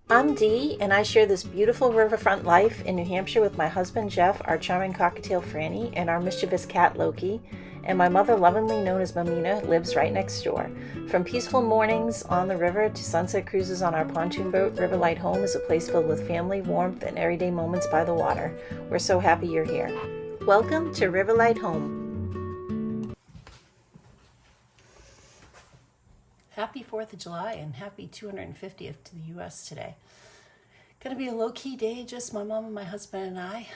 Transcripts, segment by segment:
I'm Dee, and I share this beautiful riverfront life in New Hampshire with my husband Jeff, our charming cockatiel Franny, and our mischievous cat Loki. And my mother, lovingly known as Mamina, lives right next door. From peaceful mornings on the river to sunset cruises on our pontoon boat, Riverlight Home is a place filled with family, warmth, and everyday moments by the water. We're so happy you're here. Welcome to Riverlight Home. Happy 4th of July and happy 250th to the U.S. today. Gonna be a low-key day, just my mom and my husband and I.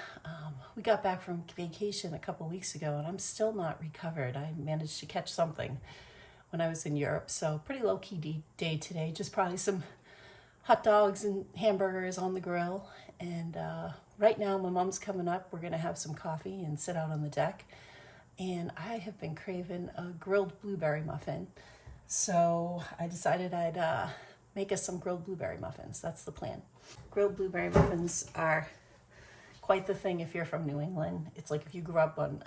We got back from vacation a couple weeks ago and I'm still not recovered. I managed to catch something when I was in Europe, so pretty low-key day today. Just probably some hot dogs and hamburgers on the grill. And right now my mom's coming up. We're gonna have some coffee and sit out on the deck. And I have been craving a grilled blueberry muffin. So I decided I'd make us some grilled blueberry muffins. That's the plan. Grilled blueberry muffins are quite the thing if you're from New England. It's like if you grew up in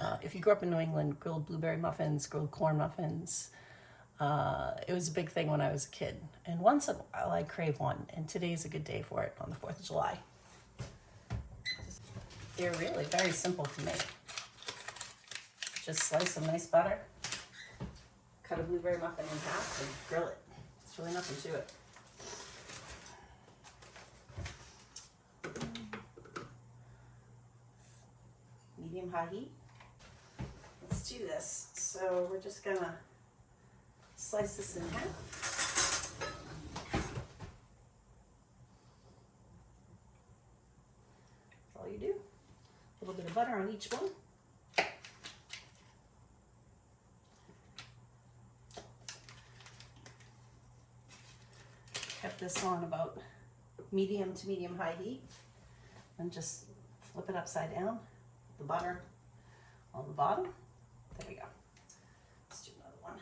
New England, grilled blueberry muffins, grilled corn muffins. It was a big thing when I was a kid. And once in a while I crave one, and today's a good day for it on the 4th of July. They're really very simple to make. Just slice some nice butter. Cut a blueberry muffin in half and grill it. It's really nothing to it. Medium-high heat. Let's do this. So we're just gonna slice this in half. That's all you do. A little bit of butter on each one. Kept this on about medium to medium-high heat, and just flip it upside down. The butter on the bottom. There we go. Let's do another one.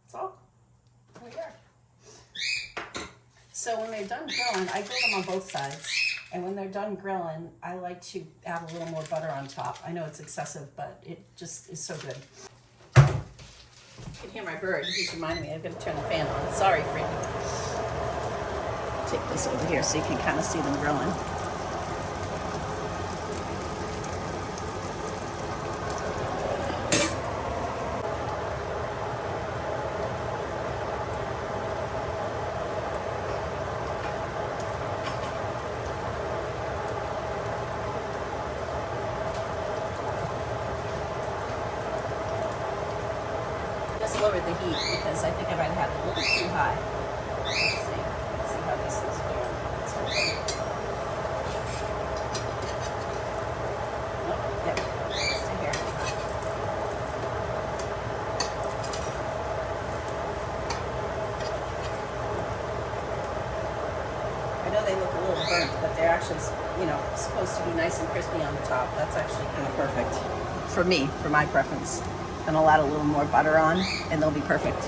That's all. There we are. So when they're done grilling, I grill them on both sides. And when they're done grilling, I like to add a little more butter on top. I know it's excessive, but it just is so good. You can hear my bird. He's reminding me I've got to turn the fan on. Sorry, Franny. Take this over here so you can kind of see them grilling. Just lowered the heat because I think I might have had it a little too high. Let's see how these things are doing. It's okay. Nope, yep, stay here. I know they look a little burnt, but they're actually, supposed to be nice and crispy on the top. That's actually kind of perfect for me, for my preference. And I'll add a little more butter on, and they'll be perfect.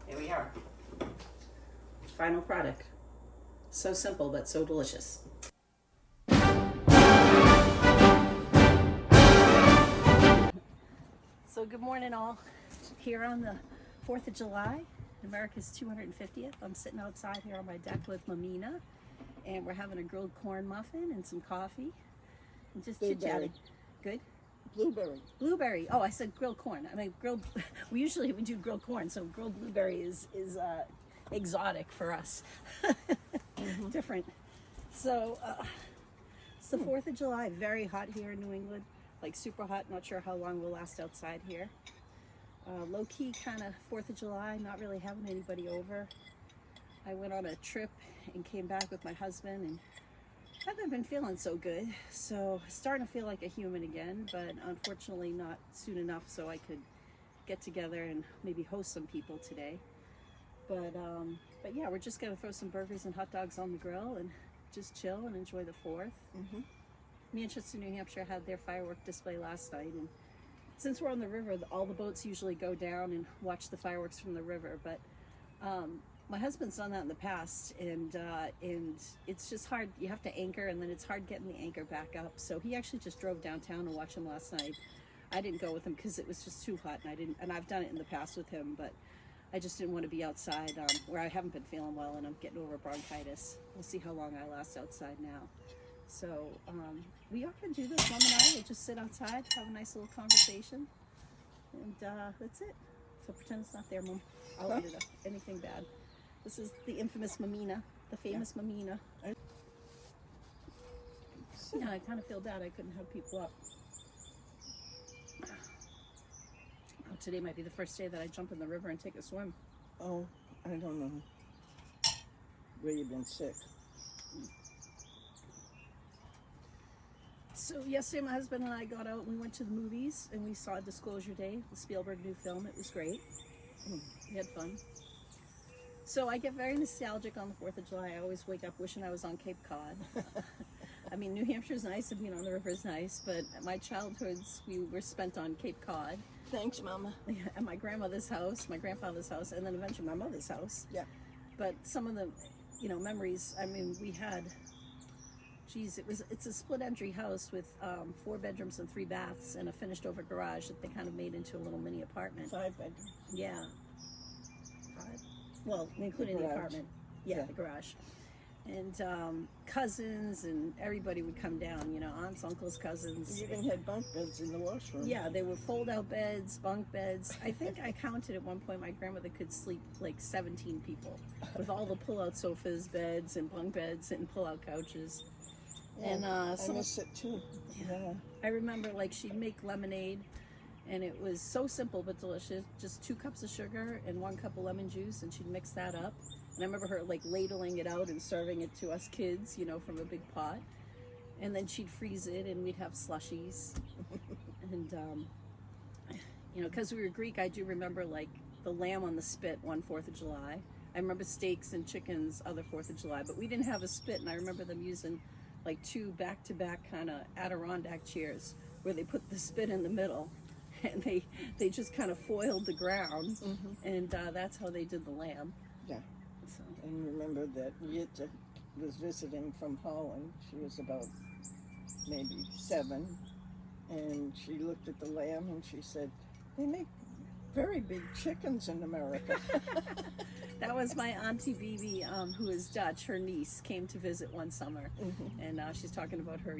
There we are. Final product. So simple, but so delicious. So good morning all. Here on the 4th of July, America's 250th. I'm sitting outside here on my deck with Mamina, and we're having a grilled corn muffin and some coffee. And just chit-chatting. Good? Blueberry. Oh, I said grilled corn. I mean grilled. We usually do grilled corn, so grilled blueberry is exotic for us. Different. So it's the 4th of July. Very hot here in New England. Like super hot. Not sure how long we'll last outside here. Low key kind of 4th of July. Not really having anybody over. I went on a trip and came back with my husband, and haven't been feeling so good. So starting to feel like a human again, but unfortunately not soon enough so I could get together and maybe host some people today. But yeah, we're just gonna throw some burgers and hot dogs on the grill and just chill and enjoy the 4th. Manchester, New Hampshire had their firework display last night, and since we're on the river, all the boats usually go down and watch the fireworks from the river. But my husband's done that in the past, and it's just hard. You have to anchor, and then it's hard getting the anchor back up. So he actually just drove downtown and watched them last night. I didn't go with him because it was just too hot, and I've done it in the past with him, but I just didn't want to be outside where I haven't been feeling well, and I'm getting over bronchitis. We'll see how long I last outside now. So we often do this. Mom and I will just sit outside, have a nice little conversation, and that's it. So pretend it's not there, Mom. I'll edit up anything bad. This is the infamous Mamina, the famous Mamina. Yeah, I kind of feel bad I couldn't have people up. Oh, today might be the first day that I jump in the river and take a swim. Oh, I don't know. Where you've been sick. So yesterday my husband and I got out and we went to the movies and we saw Disclosure Day, the Spielberg new film. It was great. We had fun. So I get very nostalgic on the 4th of July. I always wake up wishing I was on Cape Cod. I mean, New Hampshire's nice and being on the river is nice, but my childhoods, we were spent on Cape Cod. Thanks, Mama. At my grandmother's house, my grandfather's house, and then eventually my mother's house. Yeah. But some of the, memories, I mean, we had, it's a split entry house with 4 bedrooms and 3 baths and a finished over garage that they kind of made into a little mini apartment. 5 bedrooms. Yeah. 5? Well, including the apartment. Yeah, the garage. And cousins and everybody would come down, aunts, uncles, cousins. You even had bunk beds in the washroom. Yeah, they were fold-out beds, bunk beds. I think I counted at one point my grandmother could sleep like 17 people with all the pull-out sofas, beds, and bunk beds and pull-out couches. Yeah, and I miss it too. Yeah. I remember she'd make lemonade, and it was so simple but delicious. Just 2 cups of sugar and 1 cup of lemon juice, and she'd mix that up. And I remember her ladling it out and serving it to us kids, from a big pot. And then she'd freeze it, and we'd have slushies. And because we were Greek, I do remember the lamb on the spit one 4th of July. I remember steaks and chickens other 4th of July, but we didn't have a spit, and I remember them using 2 back-to-back kind of Adirondack chairs where they put the spit in the middle, and they just kind of foiled the ground, and that's how they did the lamb. Yeah. So. And remember that Yitta was visiting from Holland. She was about maybe 7, and she looked at the lamb and she said, "They make very big chickens in America." That was my Auntie Bibi, who is Dutch. Her niece came to visit one summer, and she's talking about her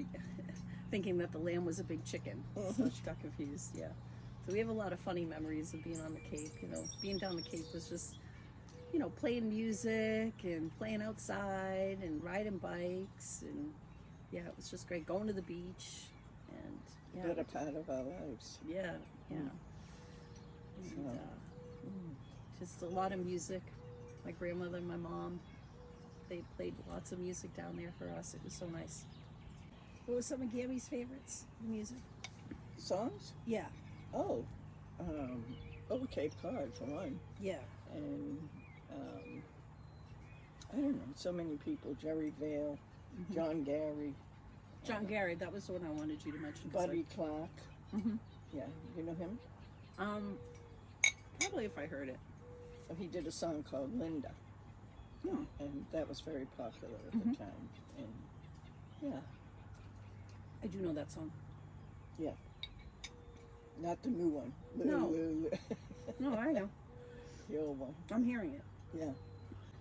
thinking that the lamb was a big chicken. So she got confused, yeah. So we have a lot of funny memories of being on the Cape. Being down the Cape was just, playing music and playing outside and riding bikes, and yeah, it was just great. Going to the beach, and yeah. Better part of our lives. Yeah, yeah. And, just a lot of music. My grandmother and my mom, they played lots of music down there for us. It was so nice. What was some of Gabby's favorites? The music? Songs? Yeah. Oh, Cape Cod for one. Yeah. And I don't know, so many people. Jerry Vale, John Gary. John Gary, that was the one I wanted you to mention. Buddy Clark. Yeah, you know him? Probably if I heard it. He did a song called Linda. And that was very popular at the time. And yeah. I do know that song. Yeah. Not the new one. No. No, I know. The old one. I'm hearing it. Yeah.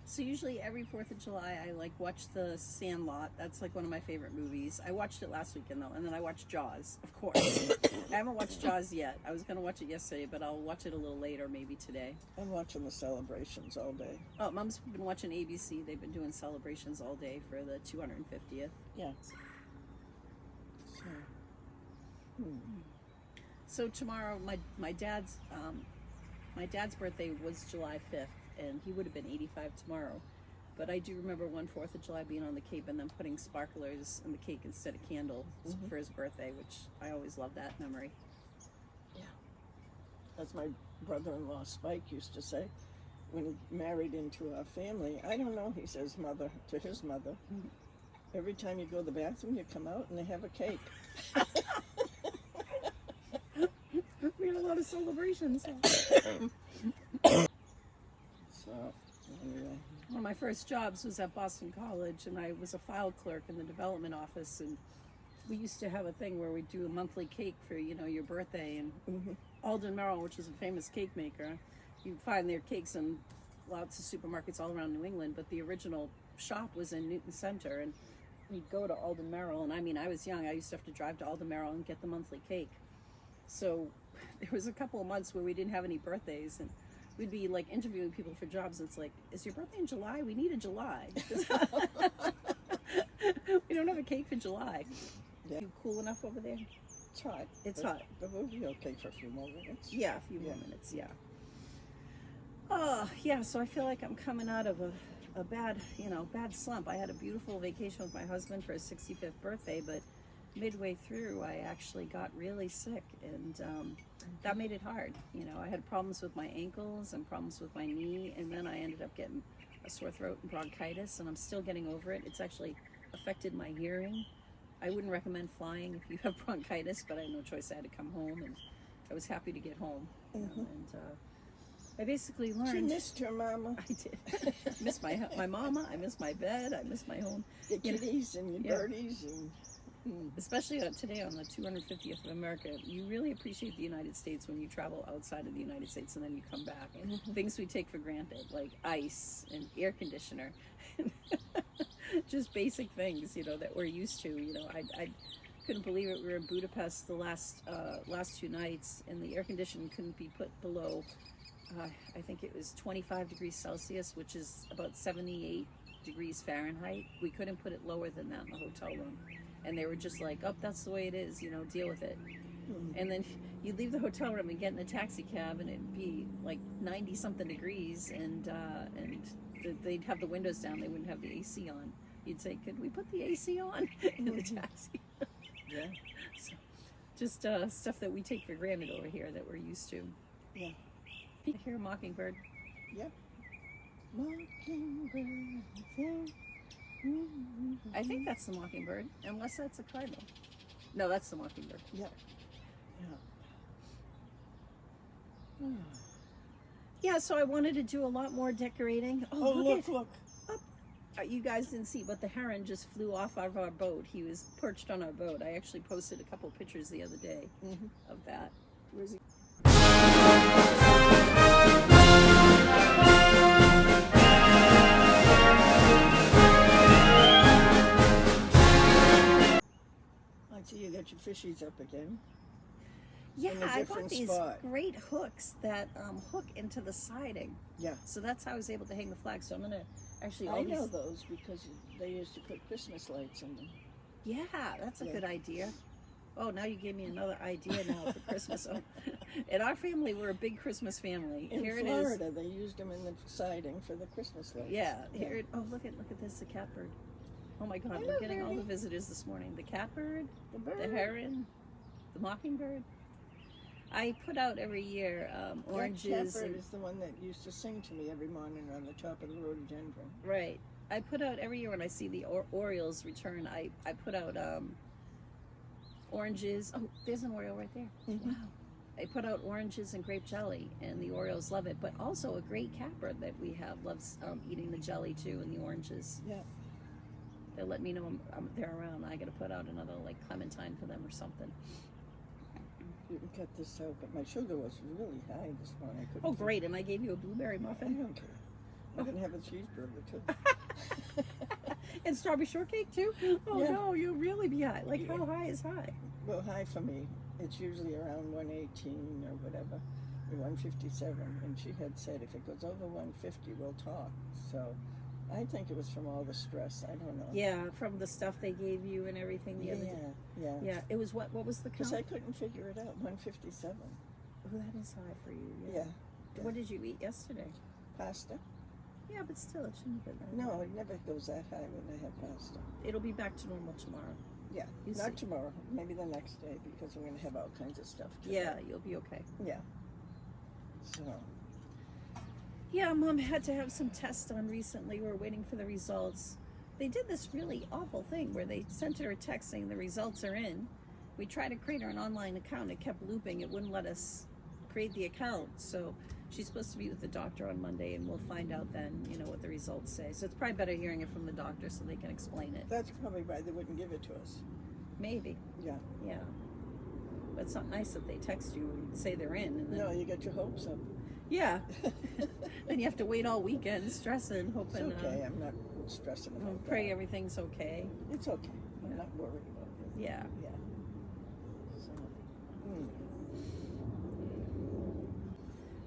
So usually every 4th of July I watch The Sandlot. That's one of my favorite movies. I watched it last weekend though, and then I watched Jaws, of course. I haven't watched Jaws yet. I was going to watch it yesterday, but I'll watch it a little later, maybe today. I'm watching the celebrations all day. Oh, Mom's been watching ABC. They've been doing celebrations all day for the 250th. Yeah. So tomorrow, my dad's birthday was July 5th, and he would have been 85 tomorrow. But I do remember one 4th of July being on the Cape and then putting sparklers in the cake instead of candles for his birthday, which I always love that memory. Yeah. As my brother-in-law Spike used to say when he married into our family. I don't know, he says mother to his mother. Every time you go to the bathroom, you come out and they have a cake. We had a lot of celebrations. So, anyway. One of my first jobs was at Boston College, and I was a file clerk in the development office, and we used to have a thing where we'd do a monthly cake for, your birthday, and Alden Merrill, which is a famous cake maker, you'd find their cakes in lots of supermarkets all around New England, but the original shop was in Newton Center, and we'd go to Alden Merrill, and I was young, I used to have to drive to Alden Merrill and get the monthly cake. So there was a couple of months where we didn't have any birthdays, and we'd be like interviewing people for jobs. It's like, is your birthday in July? We need a July. We don't have a cake for July. Yeah. You cool enough over there? It's hot. It's but, hot. But we'll be okay for a few more minutes. Yeah, a few more minutes, yeah. Oh, yeah, so I feel like I'm coming out of a bad slump. I had a beautiful vacation with my husband for his 65th birthday, but midway through, I actually got really sick, and that made it hard. I had problems with my ankles and problems with my knee, and then I ended up getting a sore throat and bronchitis, and I'm still getting over it. It's actually affected my hearing. I wouldn't recommend flying if you have bronchitis, but I had no choice. I had to come home, and I was happy to get home. And I basically learned. She missed her mama. I did. I miss my mama. I miss my bed. I miss my home. Your kitties and your birdies and. Especially today on the 250th of America, you really appreciate the United States when you travel outside of the United States and then you come back. And things we take for granted, like ice and air conditioner, just basic things, that we're used to. I couldn't believe it. We were in Budapest the last 2 nights, and the air conditioning couldn't be put below, I think it was 25 degrees Celsius, which is about 78 degrees Fahrenheit. We couldn't put it lower than that in the hotel room. And they were just like, oh, that's the way it is, deal with it. And then you'd leave the hotel room and get in a taxi cab, and it'd be like 90-something degrees, and they'd have the windows down. They wouldn't have the AC on. You'd say, could we put the AC on in the taxi? Yeah. So, just stuff that we take for granted over here that we're used to. Yeah. I hear a mockingbird. Yep. Mockingbird sing. I think that's the mockingbird, unless that's a cardinal. No, that's the mockingbird. Yeah. Yeah. Yeah, so I wanted to do a lot more decorating. Oh, look. You guys didn't see, but the heron just flew off of our boat. He was perched on our boat. I actually posted a couple pictures the other day of that. Where's he? I see you got your fishies up again. Yeah, in a I different bought these spot. great hooks that hook into the siding. Yeah. So that's how I was able to hang the flag. So I'm going to actually... I know those because they used to put Christmas lights in them. Yeah, that's a good idea. Oh, now you gave me another idea now for Christmas. Oh, in our family, we're a big Christmas family. In Here Florida, it is. they used them in the siding for the Christmas lights. Yeah, here it, oh, look at this, the catbird. Oh my God, we're getting all the visitors this morning. The catbird, the heron, the mockingbird. I put out every year oranges. That catbird is the one that used to sing to me every morning on the top of the rhododendron. Right. I put out every year when I see the Orioles return, I put out oranges. Oh, there's an Oriole right there. Wow. I put out oranges and grape jelly, and the Orioles love it. But also a great catbird that we have loves eating the jelly too and the oranges. Yeah. They'll let me know they're around. I got to put out another like clementine for them or something. You can cut this out, but my sugar was really high this morning. I couldn't Oh, great. And I gave you a blueberry I muffin. don't care. I can have a cheeseburger too. And strawberry shortcake too? Oh Yeah. no, you'll really be high. Like how high is high? Well, high for me. It's usually around 118 or whatever, or 157. And she had said if it goes over 150, we'll talk. So I think it was from all the stress. I don't know. Yeah, from the stuff they gave you and everything the other day. Yeah. Yeah, it was what was the Because count? I couldn't figure it out. 157. Oh, that is high for you. Yeah. What did you eat yesterday? Pasta. Yeah, but still, it shouldn't have been that. No, it never goes that high when I have pasta. It'll be back to normal tomorrow. Yeah, You not see. tomorrow. Maybe the next day because we're gonna have all kinds of stuff. Today. Yeah, you'll be okay. Yeah. So. Yeah, Mom had to have some tests done recently. We're waiting for the results. They did this really awful thing where they sent her a text saying the results are in. We tried to create her an online account. It kept looping. It wouldn't let us create the account. So she's supposed to be with the doctor on Monday, and we'll find out then, you know, what the results say. So it's probably better hearing it from the doctor so they can explain it. That's probably why they wouldn't give it to us. Maybe. Yeah. Yeah. But it's not nice that they text you and say they're in. And then, No, you get your hopes up. yeah. Then you have to wait all weekend, stressing, hoping. It's okay. I'm not stressing about Pray that. everything's okay. It's okay. I'm not worried about it. Yeah. Yeah. So.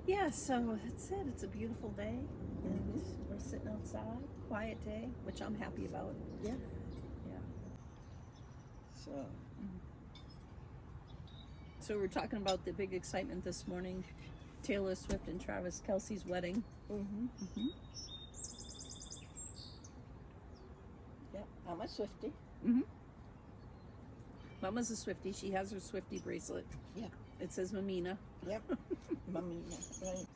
Yeah, so that's it. It's a beautiful day. And we're sitting outside. Quiet day, which I'm happy about. Yeah. Yeah. So. So we're talking about the big excitement this morning. Taylor Swift and Travis Kelce's wedding. Mm-hmm. Yep. I'm a Swiftie. Mama's a Swiftie. She has her Swiftie bracelet. Yeah. It says Mamina. Yep. Mamina. Right.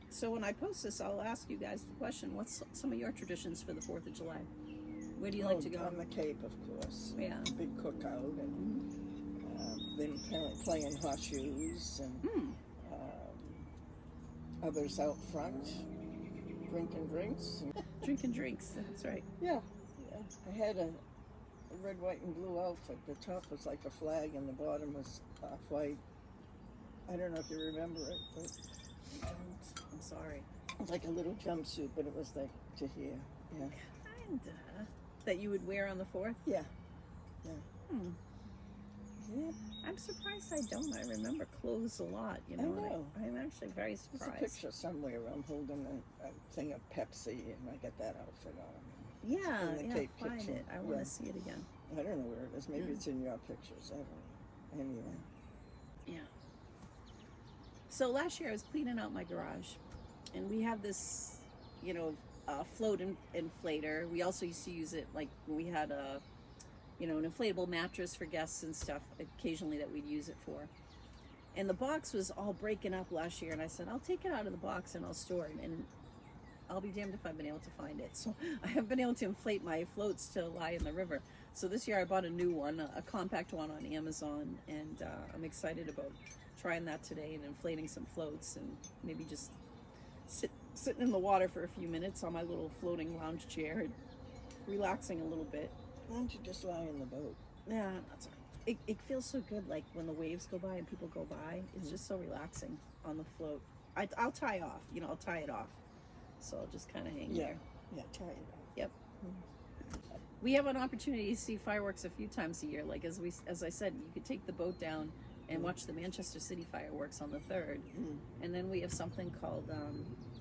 So when I post this, I'll ask you guys the question: what's some of your traditions for the 4th of July? Where do you like to go? On the Cape, of course. Yeah. Big cookout and them playing horseshoes and others out front drinking drinks. Drinking drinks. That's right. Yeah. I had a red, white, and blue outfit. The top was like a flag and the bottom was off-white. I don't know if you remember it, but I'm sorry. it was like a little jumpsuit, but it was like to here. Yeah. Kinda. That you would wear on the 4th? Yeah. Yeah. I'm surprised I don't. I remember clothes a lot, you know. I know. I'm actually very There's a surprised. picture somewhere. I'm holding a thing of Pepsi, and I got that outfit on. Yeah, in the yeah, Cape find kitchen. it. I want to Yeah. see it again. I don't know where it is. Maybe it's in your pictures. I don't know. Anyway. Yeah. So last year I was cleaning out my garage, and we have this, you know, float inflator. We also used to use it like when we had a, you know, an inflatable mattress for guests and stuff. Occasionally that we'd use it for. And the box was all breaking up last year, and I said I'll take it out of the box and I'll store it. And I'll be damned if I've been able to find it. So I haven't been able to inflate my floats to lie in the river. So this year I bought a new one, a compact one on Amazon, and I'm excited about trying that today and inflating some floats and maybe just sitting in the water for a few minutes on my little floating lounge chair and relaxing a little bit. Why don't you just lie in the boat? Yeah, that's it feels so good, like when the waves go by and people go by. It's just so relaxing on the float. I'll tie off, you know, I'll tie it off. So I'll just kind of hang there. Yeah, try it out. Yep. We have an opportunity to see fireworks a few times a year. Like as I said, you could take the boat down and watch the Manchester City fireworks on the 3rd. And then we have something called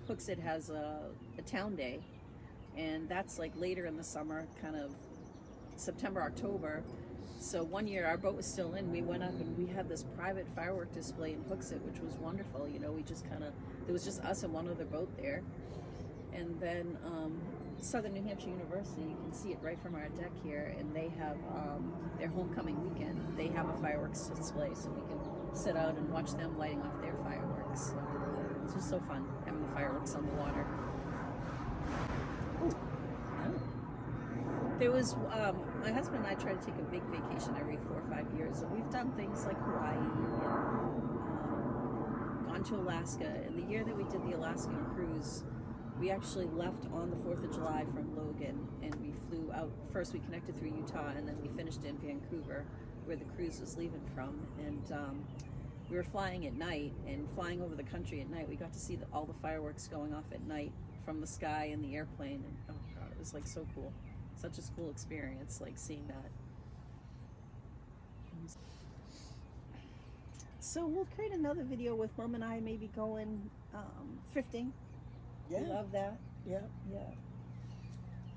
Hooksett has a town day, and that's like later in the summer, kind of September, October. So one year our boat was still in. We went up and we had this private firework display in Hooksett, which was wonderful. You know, we just kind of, there was just us and one other boat there. And then Southern New Hampshire University, you can see it right from our deck here, and they have their homecoming weekend. They have a fireworks display, so we can sit out and watch them lighting off their fireworks. So it's just so fun having the fireworks on the water. Ooh. Oh. There was, my husband and I try to take a big vacation every 4 or 5 years, and we've done things like Hawaii and gone to Alaska. And the year that we did the Alaskan cruise, we actually left on the 4th of July from Logan, and we flew out. First we connected through Utah, and then we finished in Vancouver, where the cruise was leaving from. And we were flying at night, and flying over the country at night, we got to see all the fireworks going off at night from the sky in the airplane. And oh God, it was like so cool. Such a cool experience, like seeing that. So we'll create another video with Mom and I maybe going thrifting. Yeah. We love that. Yeah. Yeah.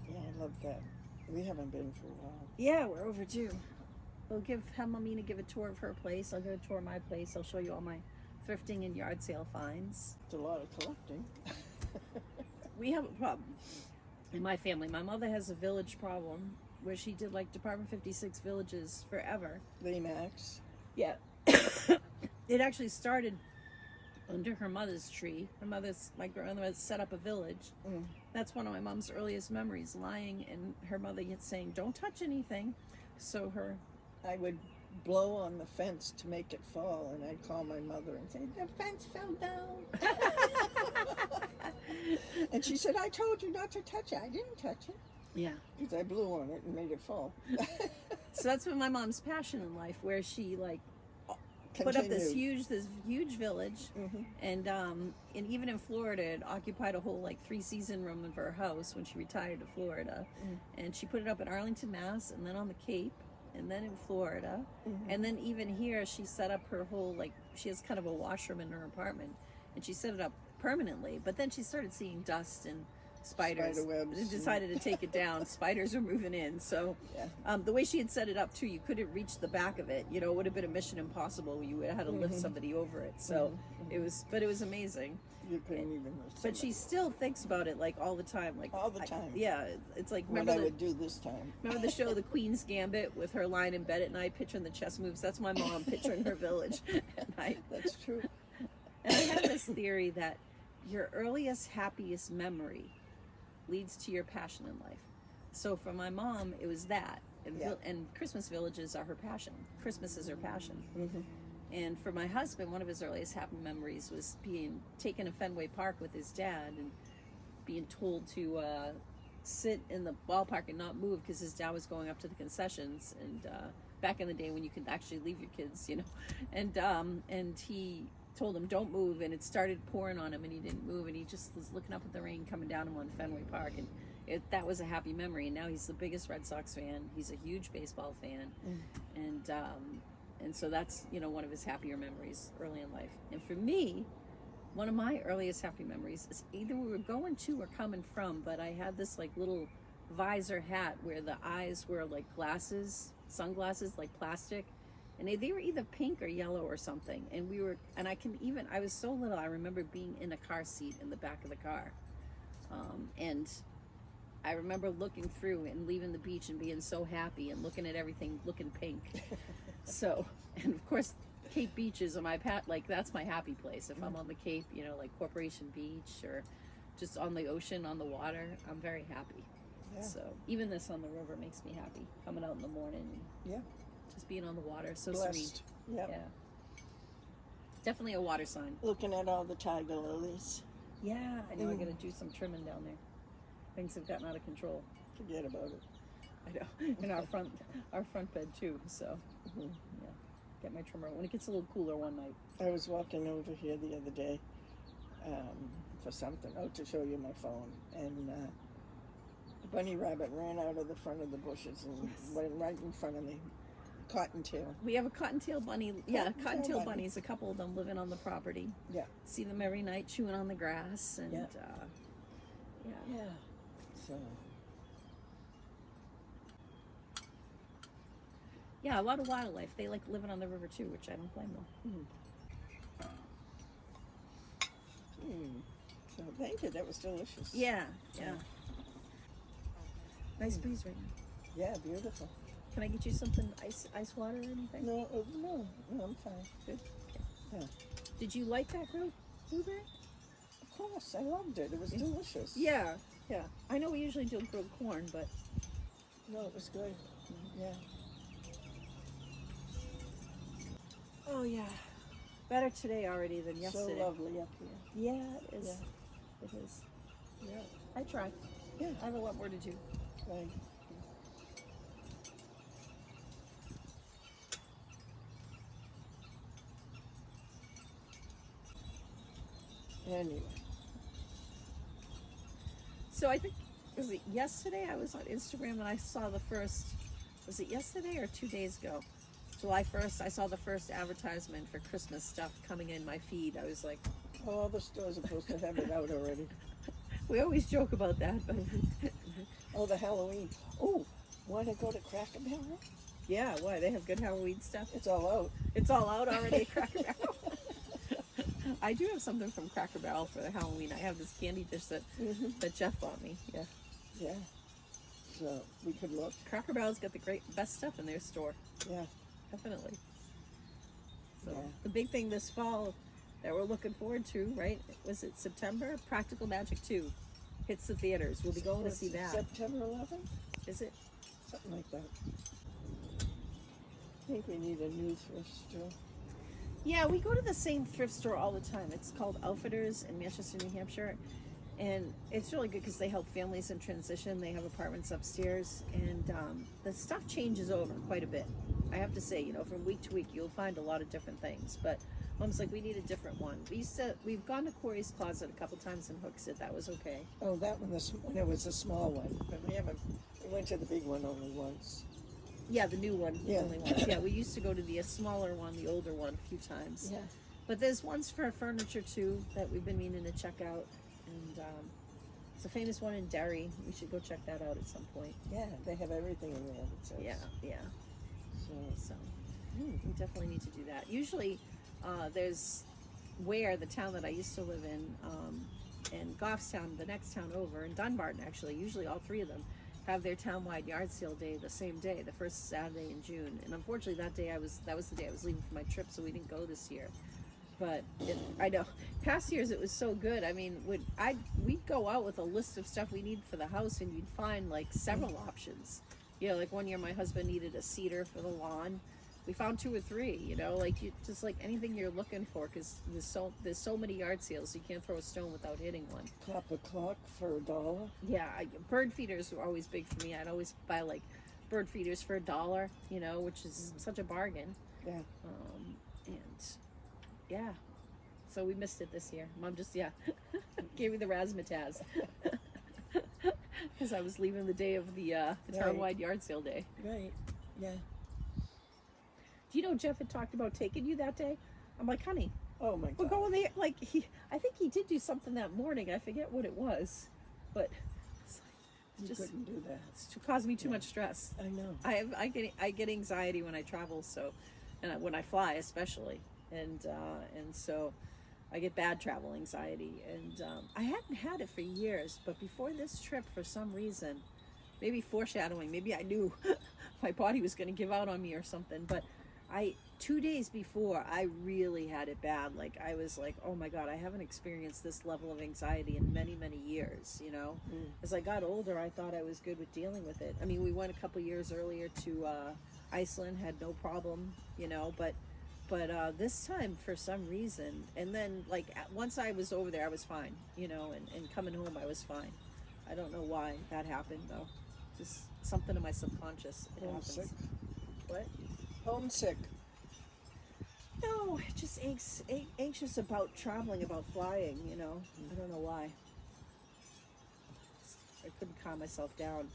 Yeah, I love that. We haven't been for a while. Yeah, we're overdue. We'll have Mamina give a tour of her place. I'll give a tour of my place. I'll show you all my thrifting and yard sale finds. It's a lot of collecting. we have a problem in my family. My mother has a village problem where she did like Department 56 villages forever. The Max. Yeah. It actually started under her mother's tree. My grandmother set up a village. Mm. That's one of my mom's earliest memories, lying and her mother yet saying, "Don't touch anything." So I would blow on the fence to make it fall, and I'd call my mother and say, "The fence fell down." And she said, "I told you not to touch it." I didn't touch it. Yeah. Because I blew on it and made it fall. So that's been my mom's passion in life, where she like put up this huge village, and even in Florida, it occupied a whole like 3-season room of her house when she retired to Florida, and she put it up in Arlington, Mass, and then on the Cape, and then in Florida, and then even here she set up her whole like she has kind of a washroom in her apartment, and she set it up permanently. But then she started seeing dust and spiders. Spider webs. And decided to take it down. Spiders are moving in. So the way she had set it up too, you couldn't reach the back of it. You know, it would have been a mission impossible. You would have had to lift somebody over it. So it was amazing. You couldn't even lift But she still thinks about it like all the time. Like all the time. It's like What I would do this time. remember the show The Queen's Gambit with her lying in bed at night picturing the chess moves? That's my mom picturing her village at night. That's true. And I have this theory that your earliest, happiest memory leads to your passion in life. So for my mom, it was that. And Christmas villages are her passion. Christmas is her passion. And for my husband, one of his earliest happy memories was being taken to Fenway Park with his dad and being told to sit in the ballpark and not move because his dad was going up to the concessions. And back in the day when you could actually leave your kids, you know, and he told him don't move, and it started pouring on him and he didn't move, and he just was looking up at the rain coming down him on Fenway Park, and that was a happy memory. And now he's the biggest Red Sox fan. He's a huge baseball fan, and so that's, you know, one of his happier memories early in life. And for me, one of my earliest happy memories is either we were going to or coming from, but I had this like little visor hat where the eyes were like sunglasses, like plastic. And they were either pink or yellow or something. And I was so little, I remember being in a car seat in the back of the car. And I remember looking through and leaving the beach and being so happy and looking at everything looking pink. So, and of course, Cape beaches are that's my happy place. If I'm on the Cape, you know, like Corporation Beach or just on the ocean, on the water, I'm very happy. Yeah. So even this on the river makes me happy, coming out in the morning. And, just being on the water, so Blessed. Sweet. Yeah. Definitely a water sign. Looking at all the tiger lilies. Yeah, I know I got to do some trimming down there. Things have gotten out of control. Forget about it. I know. And our front bed too. So yeah, get my trimmer when it gets a little cooler one night. I was walking over here the other day for something. To show you my phone, and a bunny rabbit ran out of the front of the bushes and went right in front of me. Cottontail. We have a cottontail bunny. Cottontail bunnies. A couple of them living on the property. Yeah. See them every night chewing on the grass, and So. Yeah, a lot of wildlife. They like living on the river too, which I don't blame them. So thank you. That was delicious. Yeah. Nice breeze right now. Yeah, beautiful. Can I get you something, ice water or anything? No, I'm fine. Good. Okay. Yeah. Did you like that grilled blueberry? Of course, I loved it. It was delicious. Yeah. I know we usually do grilled corn, but no, it was good. Yeah. Oh yeah, better today already than yesterday. So lovely up here. Yeah, it is. Yeah. It is. Yeah, I try. Yeah, I have a lot more to do. Right. Anyway. So I think, was it yesterday? I was on Instagram and I saw the first, was it yesterday or 2 days ago? July 1st, I saw the first advertisement for Christmas stuff coming in my feed. I was like, all the stores are supposed to have it out already. We always joke about that, but oh, the Halloween. Oh, want to go to Cracker Barrel? Yeah, why? They have good Halloween stuff. It's all out. It's all out already at Cracker Barrel. I do have something from Cracker Barrel for Halloween. I have this candy dish that Jeff bought me. Yeah, Yeah. So we could look. Cracker Barrel's got the best stuff in their store. Yeah. Definitely. So Yeah. the big thing this fall that we're looking forward to, right? Was it September? Practical Magic 2 hits the theaters. We'll be going to see that. September 11th? Is it? Something like that. I think we need a new thrift store. Yeah, we go to the same thrift store all the time. It's called Outfitters in Manchester, New Hampshire. And it's really good because they help families in transition. They have apartments upstairs. And the stuff changes over quite a bit. I have to say, from week to week, you'll find a lot of different things. But Mom's like, we need a different one. We've gone to Corey's Closet a couple times and Hook said that was okay. Oh, that one, it was a small one. But we went to the big one only once. Yeah, the new one. Yeah. Only once. Yeah, we used to go to the smaller one, the older one, a few times. Yeah. But there's ones for furniture too that we've been meaning to check out. And it's a famous one in Derry. We should go check that out at some point. Yeah, they have everything in there, it says. Yeah. So, We definitely need to do that. Usually, there's the town that I used to live in, and Goffstown, the next town over, and Dunbarton actually. Usually, all three of them have their townwide yard sale day the same day, the first Saturday in June. And unfortunately, that was the day I was leaving for my trip, so we didn't go this year. But I know past years it was so good. I mean, we'd go out with a list of stuff we need for the house, and you'd find like several options. Like one year my husband needed a cedar for the lawn. We found 2 or 3. Just like anything you're looking for, because there's so many yard sales, you can't throw a stone without hitting one. copper clock for $1. Yeah, bird feeders were always big for me. I'd always buy like bird feeders for $1, which is such a bargain. Yeah. Yeah, so we missed it this year. Mom just gave me the razzmatazz because I was leaving the day of the townwide yard sale day. Right. Yeah. Do you know Jeff had talked about taking you that day? I'm like, honey, Oh my God. we're going there. Like I think he did do something that morning. I forget what it was, but You couldn't do that. it's caused me too much stress. I know. I get anxiety when I travel, so, and when I fly especially, and so I get bad travel anxiety, and I hadn't had it for years, but before this trip, for some reason, maybe foreshadowing, maybe I knew my body was going to give out on me or something, but 2 days before, I really had it bad. Like, I was like, oh my God, I haven't experienced this level of anxiety in many, many years, As I got older, I thought I was good with dealing with it. I mean, we went a couple years earlier to Iceland, had no problem, but this time, for some reason, and then, like, once I was over there, I was fine, and coming home, I was fine. I don't know why that happened, though. Just something in my subconscious. It Homesick. happens. What? Homesick. No, just anxious about traveling, about flying, I don't know why. I couldn't calm myself down.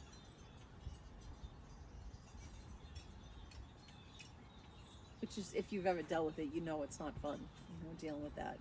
Which is, if you've ever dealt with it, it's not fun, dealing with that.